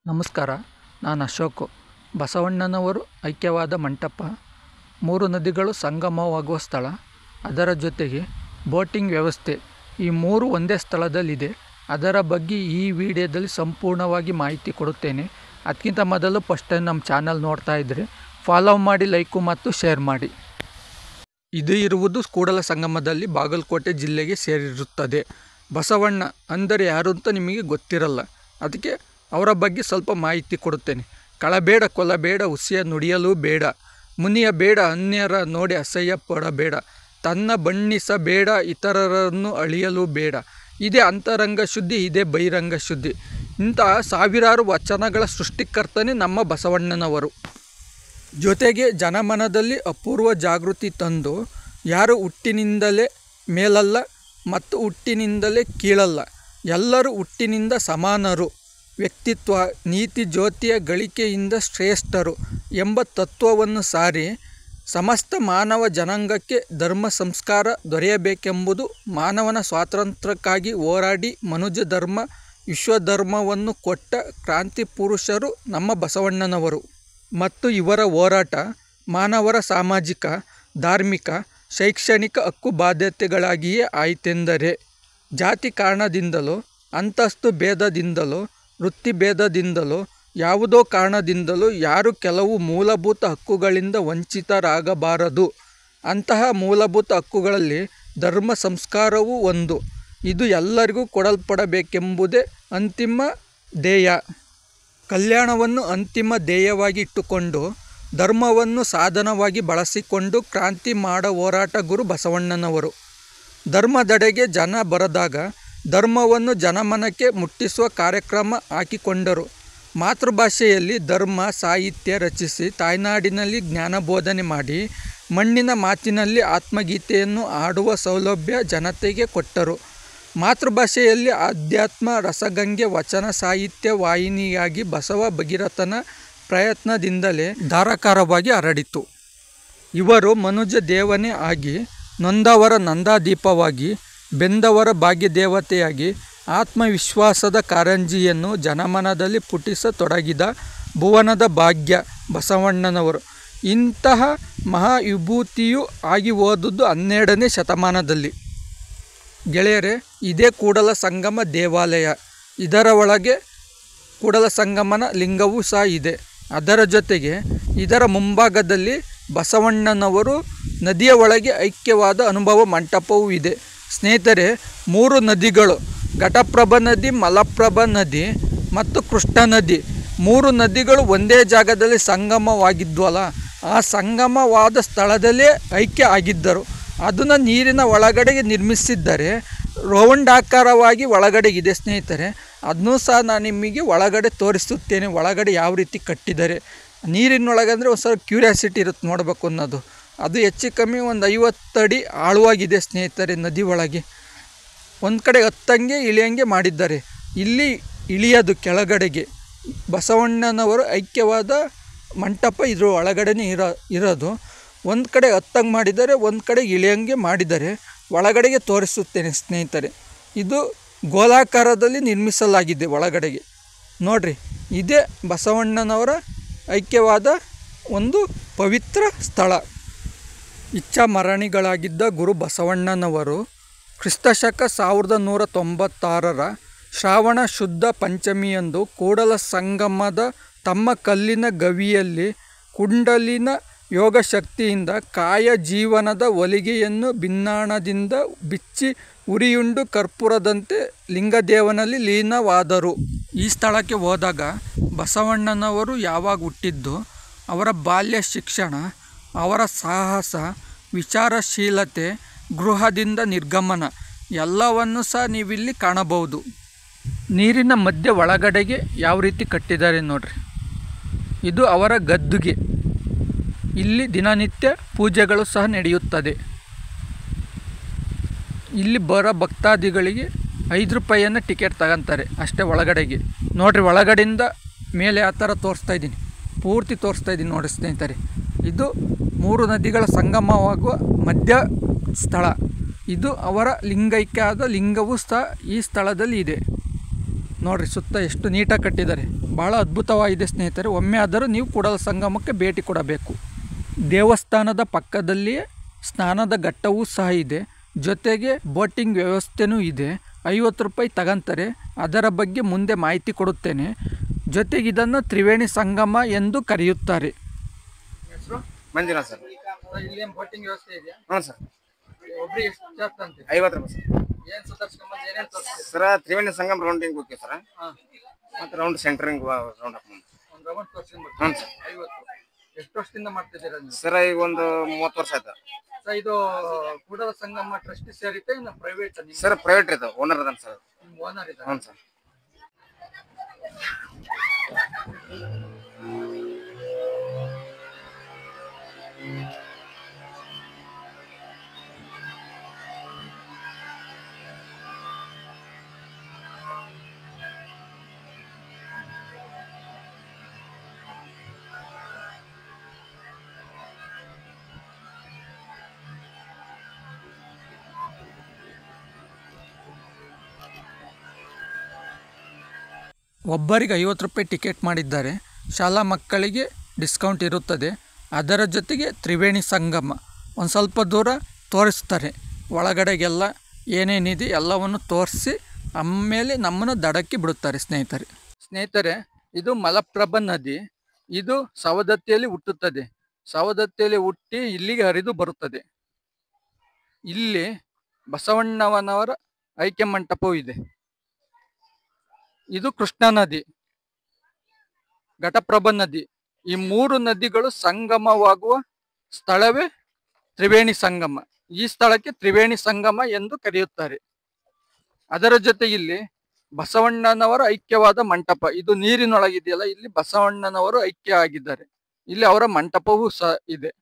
ನಮಸ್ಕಾರ, ನಾನು ಅಶೋಕ್. ಬಸವಣ್ಣನವರು ಐಕ್ಯವಾದ ಮಂಟಪ, 3 ನದಿಗಳು ಸಂಗಮವಾಗುವ ಸ್ಥಳ, ಅದರ ಜೊತೆಗೆ ಬೋಟಿಂಗ್ ವ್ಯವಸ್ಥೆ, ಈ 3 ಒಂದೇ ಸ್ಥಳದಲ್ಲಿದೆ. ಅದರ ಬಗ್ಗೆ ಈ ವಿಡಿಯೋದಲ್ಲಿ ಸಂಪೂರ್ಣವಾಗಿ ಮಾಹಿತಿ ಕೊಡುತ್ತೇನೆ. ಅದಕ್ಕಿಂತ ಮೊದಲು ಫಸ್ಟ್ ಟೈಮ್ ನಮ್ಮ ಚಾನಲ್ ನೋಡ್ತಾ ಇದ್ದರೆ ಫಾಲೋ ಮಾಡಿ, ಲೈಕು ಮತ್ತು ಶೇರ್ ಮಾಡಿ. ಇದು ಇರುವುದು ಕೂಡಲ ಸಂಗಮದಲ್ಲಿ, ಬಾಗಲಕೋಟೆ ಜಿಲ್ಲೆಗೆ ಸೇರಿರುತ್ತದೆ. ಬಸವಣ್ಣ ಅಂದರೆ ಯಾರು ಅಂತ ನಿಮಗೆ ಗೊತ್ತಿರಲ್ಲ, ಅದಕ್ಕೆ ಅವರ ಬಗ್ಗೆ ಸ್ವಲ್ಪ ಮಾಹಿತಿ ಕೊಡುತ್ತೇನೆ. ಕಳಬೇಡ, ಕೊಲ್ಲಬೇಡ, ಹುಸಿಯ ನುಡಿಯಲು ಬೇಡ, ಮುನಿಯ ಬೇಡ, ಅನ್ಯರ ನೋಡಿ ಅಸಹ್ಯ ಪಡಬೇಡ, ತನ್ನ ಬಣ್ಣಿಸಬೇಡ, ಇತರರನ್ನು ಅಳಿಯಲು ಬೇಡ. ಇದೇ ಅಂತರಂಗ ಶುದ್ಧಿ, ಇದೇ ಬಹಿರಂಗ ಶುದ್ಧಿ. ಇಂತಹ ಸಾವಿರಾರು ವಚನಗಳ ಸೃಷ್ಟಿಕರ್ತನೇ ನಮ್ಮ ಬಸವಣ್ಣನವರು. ಜೊತೆಗೆ ಜನಮನದಲ್ಲಿ ಅಪೂರ್ವ ಜಾಗೃತಿ ತಂದು, ಯಾರು ಹುಟ್ಟಿನಿಂದಲೇ ಮೇಲಲ್ಲ ಮತ್ತು ಹುಟ್ಟಿನಿಂದಲೇ ಕೀಳಲ್ಲ, ಎಲ್ಲರೂ ಹುಟ್ಟಿನಿಂದ ಸಮಾನರು, ವ್ಯಕ್ತಿತ್ವ ನೀತಿ ಜ್ಯೋತಿಯ ಗಳಿಕೆಯಿಂದ ಶ್ರೇಷ್ಠರು ಎಂಬ ತತ್ವವನ್ನು ಸಾರಿ, ಸಮಸ್ತ ಮಾನವ ಜನಾಂಗಕ್ಕೆ ಧರ್ಮ ಸಂಸ್ಕಾರ ದೊರೆಯಬೇಕೆಂಬುದು ಮಾನವನ ಸ್ವಾತಂತ್ರ್ಯಕ್ಕಾಗಿ ಹೋರಾಡಿ ಮನುಜ ಧರ್ಮ ವಿಶ್ವಧರ್ಮವನ್ನು ಕೊಟ್ಟ ಕ್ರಾಂತಿ ಪುರುಷರು ನಮ್ಮ ಬಸವಣ್ಣನವರು. ಮತ್ತು ಇವರ ಹೋರಾಟ ಮಾನವರ ಸಾಮಾಜಿಕ, ಧಾರ್ಮಿಕ, ಶೈಕ್ಷಣಿಕ ಹಕ್ಕು ಬಾಧ್ಯತೆಗಳಾಗಿಯೇ ಆಯಿತೆಂದರೆ, ಜಾತಿ ಕಾರಣದಿಂದಲೋ, ಅಂತಸ್ತು ಭೇದದಿಂದಲೋ, ವೃತ್ತಿ ಭೇದದಿಂದಲೋ, ಯಾವುದೋ ಕಾರಣದಿಂದಲೂ ಯಾರು ಕೆಲವು ಮೂಲಭೂತ ಹಕ್ಕುಗಳಿಂದ ವಂಚಿತರಾಗಬಾರದು. ಅಂತಹ ಮೂಲಭೂತ ಹಕ್ಕುಗಳಲ್ಲಿ ಧರ್ಮ ಸಂಸ್ಕಾರವೂ ಒಂದು. ಇದು ಎಲ್ಲರಿಗೂ ಕೊಡಲ್ಪಡಬೇಕೆಂಬುದೇ ಅಂತಿಮ ಧ್ಯೇಯ. ಕಲ್ಯಾಣವನ್ನು ಅಂತಿಮ ಧ್ಯೇಯವಾಗಿ ಇಟ್ಟುಕೊಂಡು, ಧರ್ಮವನ್ನು ಸಾಧನವಾಗಿ ಬಳಸಿಕೊಂಡು ಕ್ರಾಂತಿ ಮಾಡ ಹೋರಾಟ ಗುರು ಬಸವಣ್ಣನವರು. ಧರ್ಮದೆಡೆಗೆ ಜನ ಬರದಾಗ ಧರ್ಮವನ್ನು ಜನಮನಕ್ಕೆ ಮುಟ್ಟಿಸುವ ಕಾರ್ಯಕ್ರಮ ಹಾಕಿಕೊಂಡರು. ಮಾತೃಭಾಷೆಯಲ್ಲಿ ಧರ್ಮ ಸಾಹಿತ್ಯ ರಚಿಸಿ, ತಾಯ್ನಾಡಿನಲ್ಲಿ ಜ್ಞಾನಬೋಧನೆ ಮಾಡಿ, ಮಣ್ಣಿನ ಮಾತಿನಲ್ಲಿ ಆತ್ಮಗೀತೆಯನ್ನು ಹಾಡುವ ಸೌಲಭ್ಯ ಜನತೆಗೆ ಕೊಟ್ಟರು. ಮಾತೃಭಾಷೆಯಲ್ಲಿ ಆಧ್ಯಾತ್ಮ ರಸಗಂಗೆ ವಚನ ಸಾಹಿತ್ಯ ವಾಹಿನಿಯಾಗಿ ಬಸವ ಭಗೀರಥನ ಪ್ರಯತ್ನದಿಂದಲೇ ಧಾರಾಕಾರವಾಗಿ ಹರಡಿತು. ಇವರು ಮನುಜ ದೇವನೇ ಆಗಿ, ನೊಂದವರ ನಂದಾದೀಪವಾಗಿ, ಬೆಂದವರ ಭಾಗ್ಯದೇವತೆಯಾಗಿ, ಆತ್ಮವಿಶ್ವಾಸದ ಕಾರಂಜಿಯನ್ನು ಜನಮನದಲ್ಲಿ ಪುಟಿಸತೊಡಗಿದ ಭುವನದ ಭಾಗ್ಯ ಬಸವಣ್ಣನವರು. ಇಂತಹ ಮಹಾವಿಭೂತಿಯೂ ಆಗಿ ಹೋದುದು 12ನೇ ಶತಮಾನದಲ್ಲಿ. ಗೆಳೆಯರೇ, ಇದೇ ಕೂಡಲ ಸಂಗಮ ದೇವಾಲಯ. ಇದರ ಒಳಗೆ ಕೂಡಲ ಸಂಗಮನ ಲಿಂಗವೂ ಸಹ ಇದೆ. ಅದರ ಜೊತೆಗೆ ಇದರ ಮುಂಭಾಗದಲ್ಲಿ ಬಸವಣ್ಣನವರು ನದಿಯ ಒಳಗೆ ಐಕ್ಯವಾದ ಅನುಭವ ಮಂಟಪವೂ ಇದೆ. ಸ್ನೇಹಿತರೆ, 3 ನದಿಗಳು, ಘಟಪ್ರಭಾ ನದಿ, ಮಲಪ್ರಭಾ ನದಿ ಮತ್ತು ಕೃಷ್ಣಾ ನದಿ, 3 ನದಿಗಳು ಒಂದೇ ಜಾಗದಲ್ಲಿ ಸಂಗಮವಾಗಿದ್ವಲ್ಲ, ಆ ಸಂಗಮವಾದ ಸ್ಥಳದಲ್ಲೇ ಐಕ್ಯ ಆಗಿದ್ದರು. ಅದನ್ನು ನೀರಿನ ಒಳಗಡೆಗೆ ನಿರ್ಮಿಸಿದ್ದರೆ ರೌಂಡಾಕಾರವಾಗಿ ಒಳಗಡೆಗಿದೆ ಸ್ನೇಹಿತರೆ. ಅದನ್ನೂ ಸಹ ನಾನು ನಿಮಗೆ ಒಳಗಡೆ ತೋರಿಸುತ್ತೇನೆ, ಒಳಗಡೆ ಯಾವ ರೀತಿ ಕಟ್ಟಿದ್ದಾರೆ. ನೀರಿನೊಳಗಂದರೆ ಒಂದು ಸ್ವಲ್ಪ ಕ್ಯೂರಿಯಾಸಿಟಿ ಇರುತ್ತೆ ನೋಡಬೇಕು ಅನ್ನೋದು. ಅದು ಹೆಚ್ಚು ಕಮ್ಮಿ ಒಂದು 50 ಅಡಿ ಆಳವಾಗಿದೆ ಸ್ನೇಹಿತರೆ. ನದಿ ಒಳಗೆ ಒಂದು ಕಡೆ ಹತ್ತಂಗೆ ಇಳಿಯಂಗೆ ಮಾಡಿದ್ದಾರೆ. ಇಲ್ಲಿ ಇಳಿಯೋದು ಕೆಳಗಡೆಗೆ ಬಸವಣ್ಣನವರು ಐಕ್ಯವಾದ ಮಂಟಪ ಇದ್ರ ಒಳಗಡೆನೇ ಇರೋದು. ಒಂದು ಕಡೆ ಹತ್ತಂಗೆ ಮಾಡಿದ್ದಾರೆ, ಒಂದು ಕಡೆ ಇಳಿಯಂಗೆ ಮಾಡಿದ್ದಾರೆ. ಒಳಗಡೆಗೆ ತೋರಿಸುತ್ತೇನೆ ಸ್ನೇಹಿತರೆ. ಇದು ಗೋಲಾಕಾರದಲ್ಲಿ ನಿರ್ಮಿಸಲಾಗಿದೆ ಒಳಗಡೆಗೆ. ನೋಡ್ರಿ, ಇದೇ ಬಸವಣ್ಣನವರ ಐಕ್ಯವಾದ ಒಂದು ಪವಿತ್ರ ಸ್ಥಳ. ಇಚ್ಛಾಮರಣಿಗಳಾಗಿದ್ದ ಗುರು ಬಸವಣ್ಣನವರು ಕ್ರಿಸ್ತಶಕ 1196 ಶ್ರಾವಣ ಶುದ್ಧ ಪಂಚಮಿಯಂದು ಕೂಡಲ ಸಂಗಮದ ತಮ್ಮ ಕಲ್ಲಿನ ಗವಿಯಲ್ಲಿ ಕುಂಡಲಿನ ಯೋಗಶಕ್ತಿಯಿಂದ ಕಾಯ ಜೀವನದ ಹೊಲಿಗೆಯನ್ನು ಭಿನ್ನಾಣದಿಂದ ಬಿಚ್ಚಿ ಉರಿಯುಂಡು ಕರ್ಪೂರದಂತೆ ಲಿಂಗದೇವನಲ್ಲಿ ಲೀನವಾದರು. ಈ ಸ್ಥಳಕ್ಕೆ ಹೋದಾಗ ಬಸವಣ್ಣನವರು ಯಾವಾಗ ಹುಟ್ಟಿದ್ದು, ಅವರ ಬಾಲ್ಯ ಶಿಕ್ಷಣ, ಅವರ ಸಾಹಸ, ವಿಚಾರಶೀಲತೆ, ಗೃಹದಿಂದ ನಿರ್ಗಮನ ಎಲ್ಲವನ್ನು ಸಹ ನೀವಿಲ್ಲಿ ಕಾಣಬಹುದು. ನೀರಿನ ಮಧ್ಯೆ ಒಳಗಡೆಗೆ ಯಾವ ರೀತಿ ಕಟ್ಟಿದ್ದಾರೆ ನೋಡ್ರಿ. ಇದು ಅವರ ಗದ್ದುಗೆ. ಇಲ್ಲಿ ದಿನನಿತ್ಯ ಪೂಜೆಗಳು ಸಹ ನಡೆಯುತ್ತದೆ. ಇಲ್ಲಿ ಬರೋ ಭಕ್ತಾದಿಗಳಿಗೆ 5 ರೂಪಾಯಿಯನ್ನು ಟಿಕೆಟ್ ತಗೊಂತಾರೆ ಅಷ್ಟೇ ಒಳಗಡೆಗೆ. ನೋಡ್ರಿ, ಒಳಗಡೆಯಿಂದ ಮೇಲೆ ಆ ಥರ ತೋರಿಸ್ತಾ ಇದ್ದೀನಿ, ಪೂರ್ತಿ ತೋರಿಸ್ತಾ ಇದ್ದೀನಿ ನೋಡಿ ಸ್ನೇಹಿತರೆ. ಇದು 3 ನದಿಗಳ ಸಂಗಮವಾಗುವ ಮಧ್ಯ ಸ್ಥಳ. ಇದು ಅವರ ಲಿಂಗೈಕ್ಯ ಆದ ಲಿಂಗವೂ ಸಹ ಈ ಸ್ಥಳದಲ್ಲಿ ಇದೆ. ನೋಡಿರಿ ಸುತ್ತ ಎಷ್ಟು ನೀಟಾಗಿ ಕಟ್ಟಿದ್ದಾರೆ. ಭಾಳ ಅದ್ಭುತವಾಗಿದೆ ಸ್ನೇಹಿತರೆ. ಒಮ್ಮೆ ಆದರೂ ನೀವು ಕೂಡಲ ಸಂಗಮಕ್ಕೆ ಭೇಟಿ ಕೊಡಬೇಕು. ದೇವಸ್ಥಾನದ ಪಕ್ಕದಲ್ಲಿಯೇ ಸ್ನಾನದ ಘಟ್ಟವೂ ಸಹ ಇದೆ. ಜೊತೆಗೆ ಬೋಟಿಂಗ್ ವ್ಯವಸ್ಥೆನೂ ಇದೆ. 50 ರೂಪಾಯಿ ತಗೊಂತಾರೆ. ಅದರ ಬಗ್ಗೆ ಮುಂದೆ ಮಾಹಿತಿ ಕೊಡುತ್ತೇನೆ. ಜೊತೆಗೆ ಇದನ್ನು ತ್ರಿವೇಣಿ ಸಂಗಮ ಎಂದು ಕರೆಯುತ್ತಾರೆ. ಮಂಜುನಾಥ್ ಸರ್. ಇಲ್ಲಿ ಬೋಟಿಂಗ್ ವ್ಯವಸ್ಥೆ ಇದೆಯಾ? ಹ್ಞೂ ಸರ್. ಒಬ್ರಿಗೆ ಎಷ್ಟು ಚಾರ್ಜ್ ಅಂತೀರಿ? 50 ರೂಪಾಯಿ ಸರ್. ಏನು ಸುಧಾರಿಸ್ಕೊಂಬಂದು ಏನೇನು ತೋರಿಸ್ತೀರಿ ಸರ? ತ್ರಿವೇಣಿ ಸಂಗಮ ರೌಂಡಿಂಗ್ ಹೋಗ್ತೀವಿ ಸರ್. ಮತ್ತು ರೌಂಡ್ ಸೆಂಟ್ರಿಂಗ್ ರೌಂಡ್ ಹಾಕಿ ಒಂದು ರೌಂಡ್ ತೋರಿಸ್ಕೊಂಡ್ಬರ್ತೀವಿ. ಹ್ಞೂ ಸರ್. 50. ಎಷ್ಟು ವರ್ಷದಿಂದ ಮಾಡ್ತಿದ್ದೀರಾ ನೀವು? ಸರ ಈಗ ಒಂದು 30 ವರ್ಷ ಆಯ್ತು ಸರ್. ಇದು ಕೂಡಲ ಸಂಗಮ ಟ್ರಸ್ಟ್ ಸೇರಿತೆ ಇನ್ನು ಪ್ರೈವೇಟ್? ಸರ್ ಪ್ರೈವೇಟ್ ಇದೆ, ಓನರ್ ಅದಾನ ಸರ್. ನಿಮ್ಮ ಓನರ್ ಇದೆ? ಹ್ಞೂ ಸರ್. ಒಬ್ಬರಿಗೆ 50 ರೂಪಾಯಿ ಟಿಕೆಟ್ ಮಾಡಿದ್ದಾರೆ. ಶಾಲಾ ಮಕ್ಕಳಿಗೆ ಡಿಸ್ಕೌಂಟ್ ಇರುತ್ತದೆ. ಅದರ ಜೊತೆಗೆ ತ್ರಿವೇಣಿ ಸಂಗಮ ಒಂದು ಸ್ವಲ್ಪ ದೂರ ತೋರಿಸ್ತಾರೆ. ಒಳಗಡೆಗೆಲ್ಲ ಏನೇನಿದೆ ಎಲ್ಲವನ್ನು ತೋರಿಸಿ ಆಮೇಲೆ ನಮ್ಮನ್ನು ದಡಕ್ಕೆ ಬಿಡುತ್ತಾರೆ ಸ್ನೇಹಿತರೆ. ಇದು ಮಲಪ್ರಭಾ ನದಿ. ಇದು ಸವದತ್ತಿಯಲ್ಲಿ ಹುಟ್ಟುತ್ತದೆ. ಸವದತ್ತಿಯಲ್ಲಿ ಹುಟ್ಟಿ ಇಲ್ಲಿಗೆ ಹರಿದು ಬರುತ್ತದೆ. ಇಲ್ಲಿ ಬಸವಣ್ಣನವರ ಐಕ್ಯ ಮಂಟಪವೂ ಇದೆ. ಇದು ಕೃಷ್ಣಾ ನದಿ, ಘಟಪ್ರಭಾ ನದಿ. ಈ 3 ನದಿಗಳು ಸಂಗಮವಾಗುವ ಸ್ಥಳವೇ ತ್ರಿವೇಣಿ ಸಂಗಮ. ಈ ಸ್ಥಳಕ್ಕೆ ತ್ರಿವೇಣಿ ಸಂಗಮ ಎಂದು ಕರೆಯುತ್ತಾರೆ. ಅದರ ಜೊತೆ ಇಲ್ಲಿ ಬಸವಣ್ಣನವರ ಐಕ್ಯವಾದ ಮಂಟಪ. ಇದು ನೀರಿನೊಳಗಿದೆಯಲ್ಲ, ಇಲ್ಲಿ ಬಸವಣ್ಣನವರು ಐಕ್ಯ ಆಗಿದ್ದಾರೆ. ಇಲ್ಲಿ ಅವರ ಮಂಟಪವೂ ಸಹ ಇದೆ.